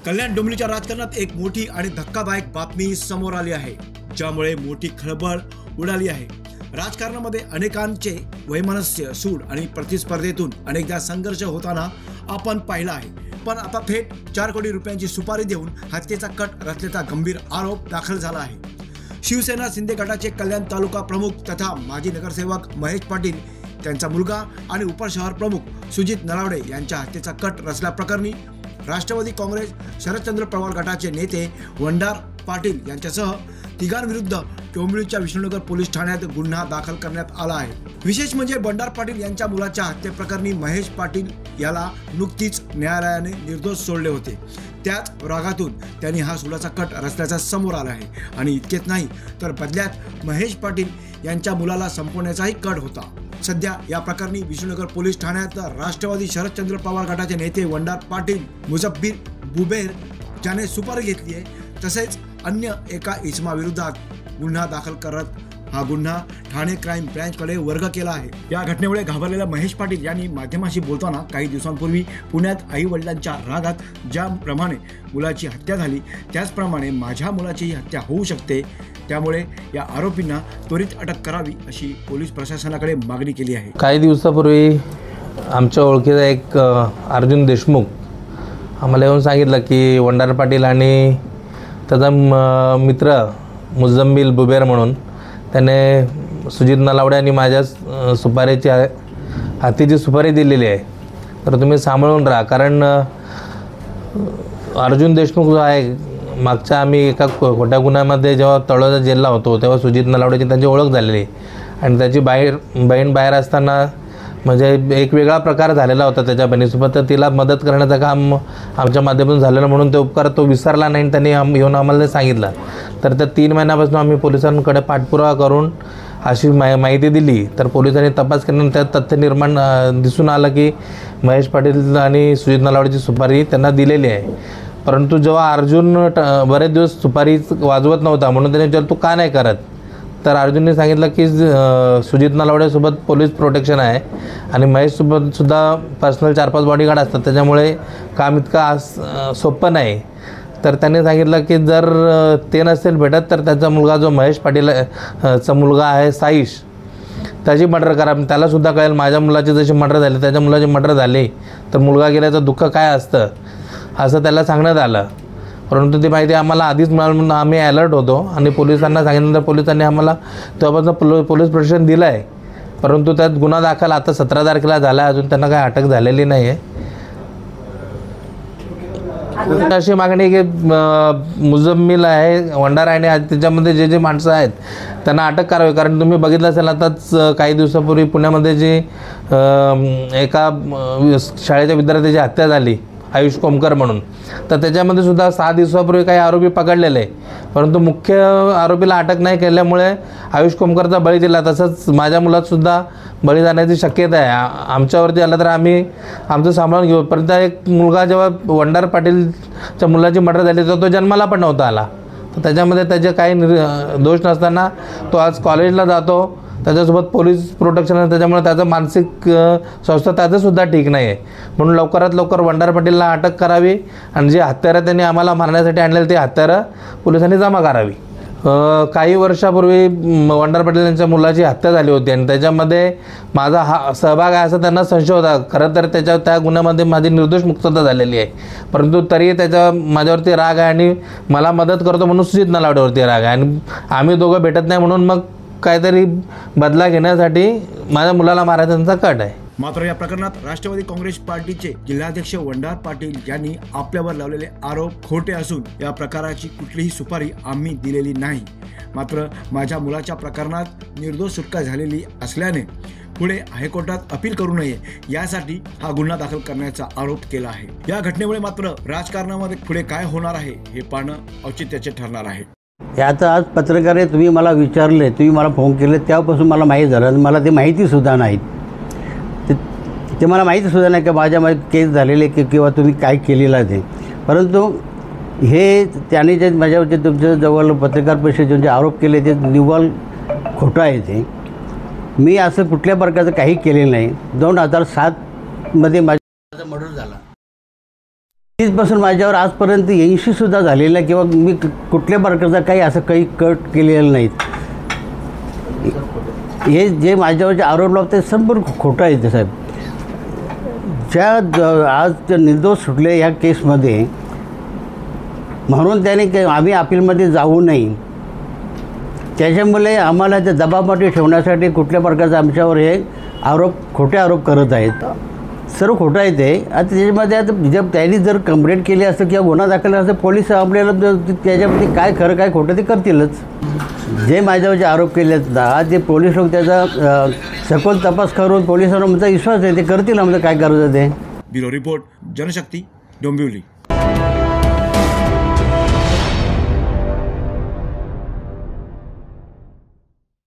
कल्याण डोंबिवलीच्या राजकारणात एक मोठी आणि धक्कादायक बातमी समोर आली आहे, ज्यामुळे मोठी खळबळ उडाली आहे। राजकारणामध्ये अनेकांचे वैमनस्य, सूड आणि प्रतिस्पर्धेतून अनेकदा संघर्ष होताना आपण पाहिला आहे। पण आता थेट 4 कोटी रुपयांची सुपारी देऊन हत्येचा कट रचल्याचा गंभीर आरोप दाखल झाला आहे। शिवसेना शिंदे गटाचे कल्याण तालुका प्रमुख तथा माजी नगरसेवक महेश पाटील, त्यांचा मुलगा आणि उपशहर प्रमुख सुजित नलावडे यांच्या हत्येचा कट रचल्याप्रकरणी राष्ट्रवादी काँग्रेस शरदचंद्र पवार गटाचे नेते वंडार पाटील यांच्यासह तिघांविरुद्ध डोंबिवलीच्या विष्णुनगर पोलीस ठाण्यात गुन्हा दाखल करण्यात आला आहे। विशेष म्हणजे वंडार पाटील यांच्या मुलाच्या हत्येप्रकरणी महेश पाटील याला नुकतीच न्यायालयाने निर्दोष सोडले होते। त्याच रागातून त्यांनी हा सुडाचा कट रचल्याचा समोर आला आहे आणि इतकेच नाही तर बदल्यात महेश पाटील यांच्या मुलाला संपवण्याचाही कट होता। सध्या या प्रकरणी विष्णुनगर पोलीस ठाण्यात राष्ट्रवादी शरदचंद्र पवार गटाचे नेते वंडार पाटील, मुजब्बीर बुबेर ज्याने सुपारी घेतली आहे, तसेच अन्य एका इसमाविरोधात गुन्हा दाखल करत हा गुन्हा ठाणे क्राईम ब्रँचकडे वर्ग केला आहे। या घटनेमुळे घाबरलेला महेश पाटील यांनी माध्यमांशी बोलताना काही दिवसांपूर्वी पुण्यात आई वडिलांच्या रागात ज्याप्रमाणे मुलाची हत्या झाली त्याचप्रमाणे माझ्या मुलाचीही हत्या होऊ शकते, त्यामुळे या आरोपींना त्वरित अटक करावी अशी पोलीस प्रशासनाकडे मागणी केली आहे। काही दिवसापूर्वी आमच्या ओळखीचा एक अर्जुन देशमुख आम्हाला येऊन सांगितलं की वंडार पाटील आणि त्याचा मित्र मुजम्मिल बुबेर म्हणून त्याने सुजित नलावडे आणि माझ्या सुपारीची हत्तीची सुपारी दिलेली आहे, तर तुम्ही सांभाळून राहा। कारण अर्जुन देशमुख जो आहे, मागच्या आम्ही एका खोट्या गुन्ह्यामध्ये जेव्हा तळोजा जेलला होतो तेव्हा सुजित नलावडेची त्यांची ओळख झालेली आणि त्याची बहीण बाहेर असताना म्हणजे एक वेगळा प्रकार झालेला होता त्याच्या बहिणीसोबत, तर तिला मदत करण्याचं काम आमच्या माध्यमातून झालेलं म्हणून ते उपकार तो विसरला नाही आणि त्यांनी येऊन आम्हाला सांगितलं। तर त्या 3 महिन्यापासून आम्ही पोलिसांकडे पाठपुरावा करून अशी माहिती दिली, तर पोलिसांनी तपास केल्यानंतर तथ्य निर्माण दिसून आलं की महेश पाटील आणि सुजित नलावडेची सुपारी त्यांना दिलेली आहे। परंतु जेव्हा अर्जुन बरेच दिवस सुपारी वाजवत नव्हता म्हणून त्याने विचारलं तू का नाही करत, तर अर्जुनने सांगितलं की सुजित नलावडेसोबत पोलीस प्रोटेक्शन आहे आणि महेशसोबत सुद्धा पर्सनल 4-5 बॉडीगार्ड असतात, त्याच्यामुळे काम इतकं सोपं नाही। तर त्यांनी सांगितलं की जर ते नसेल भेटत तर त्याचा मुलगा जो महेश पाटीलचा मुलगा आहे साईश, त्याची मर्डर करा। त्यालासुद्धा कळेल माझ्या मुलाची जशी मर्डर झाली त्याच्या मुलाची मर्डर झाली तर मुलगा गेल्याचं दुःख काय असतं असं त्याला सांगण्यात आलं। परंतु ती माहिती आम्हाला आधीच मिळाली म्हणून आम्ही अलर्ट होतो आणि पोलिसांना सांगितल्यानंतर पोलिसांनी आम्हाला तेव्हापासून पोलीस प्रोटेक्शन दिलं आहे। परंतु त्यात गुन्हा दाखल आता 17 तारखेला झाला आहे, अजून त्यांना काही अटक झालेली नाही आहे। अशी मागणी की मुजम्मिल आहे, वंडार आहे, त्याच्यामध्ये जे माणसं आहेत त्यांना अटक करावी। कारण तुम्ही बघितलं असेल आताच काही दिवसापूर्वी पुण्यामध्ये जी एका शाळेच्या विद्यार्थ्याची हत्या झाली आयुष कोमकर म्हणून, तर त्याच्यामध्ये सुद्धा 6 दिवसापूर्वी काही आरोपी पकडलेले आहे, परंतु मुख्य आरोपीला अटक नाही केल्यामुळे आयुष कोमकरचा बळी दिला। तसंच माझ्या मुलातसुद्धा बळी जाण्याची शक्यता आहे। आमच्यावरती आलं तर आम्ही आमचं सांभाळून घेऊ। परंतु एक मुलगा जेव्हा वंडार पाटीलच्या मुलाची मर्डर झाली तर तो जन्माला पण नव्हता आला, तर त्याच्यामध्ये त्याचे काही दोष नसताना तो आज कॉलेजला जातो, त्याच्यासोबत पोलीस प्रोटेक्शन आहे, त्याच्यामुळे त्याचं मानसिक स्वास्थ्य त्याचंसुद्धा ठीक नाही आहे। म्हणून लवकरात लवकर वंडार पाटीलला अटक करावी आणि जे हत्यारं त्यांनी आम्हाला मारण्यासाठी आणलेले ते हत्यारं पोलिसांनी जमा करावी। काही वर्षापूर्वी वंडार पाटील यांच्या मुलाची हत्या झाली होती आणि त्याच्यामध्ये माझा हा सहभाग आहे असं त्यांना संशय होता। खरं तर त्या गुन्ह्यामध्ये माझी निर्दोष मुक्तता झालेली आहे, परंतु तरी माझ्यावरती राग आहे आणि मला मदत करतो म्हणून सुजित नलावडेवरती राग आहे आणि आम्ही दोघं भेटत नाही म्हणून मग काहीतरी बदला घेण्यासाठी माझ्या मुलाला मारायचा त्यांचा कट आहे। मात्र या प्रकरणात राष्ट्रवादी काँग्रेस पार्टीचे जिल्हाध्यक्ष वंडार पाटील यांनी आपल्यावर लावलेले आरोप खोटे असून या प्रकाराची कुठलीही सुपारी आम्ही दिलेली नाही। मात्र माझ्या मुलाच्या प्रकरणात निर्दोष सुटका झालेली असल्याने पुढे हायकोर्टात अपील करू नये यासाठी हा गुन्हा दाखल करण्याचा आरोप केला आहे। या घटनेमुळे मात्र राजकारणामध्ये पुढे काय होणार आहे हे पाहणं औचित्याचे ठरणार आहे। याचा आज पत्रकारे तुम्ही मला विचारले, तुम्ही मला फोन केले, तेव्हापासून मला माहीत झालं, मला ते माहितीसुद्धा नाही। ते मला माहितीसुद्धा नाही की माझ्यामध्ये केस झालेले किंवा तुम्ही काय केलेलं आहे ते। परंतु हे त्यांनी जे माझ्यावरती तुमच्या जवळ पत्रकार परिषदेचे जे आरोप केले ते निव्वळ खोटं आहे। ते मी असं कुठल्या प्रकारचं काही केलेलं नाही। 2007 मध्ये माझा मर्डर झाला। तीचपासून माझ्यावर आजपर्यंत 80 सुद्धा झालेलं आहे किंवा मी कुठल्या प्रकारचा काही असं काही कट केलेलं नाहीत. हे जे माझ्यावर जे आरोप लावतात ते संपूर्ण खोटं आहे ते साहेब. आज ते निर्दोष सुटले ह्या केसमध्ये म्हणून त्याने आम्ही अपीलमध्ये जाऊ नये त्याच्यामुळे आम्हाला त्या दबावामध्ये ठेवण्यासाठी कुठल्या प्रकारचा आमच्यावर हे खोटे आरोप करत आहेत. सर्व खोटं आहे ते. आता त्याच्यामध्ये आता जर त्यांनी जर कंप्लेंट केली असतं किंवा गुन्हा दाखल असं पोलीस आपल्याला त्याच्यामध्ये काय खरं काय खोटं ते करतीलच. जे माझ्यावर जे आरोप केले आहेत ना ते पोलीस लोक त्याचा सखोल तपास करून पोलिसांना आमचा विश्वास आहे ते करतील आमचं काय करायचं ते. Bureau report Janshakti Dombivli.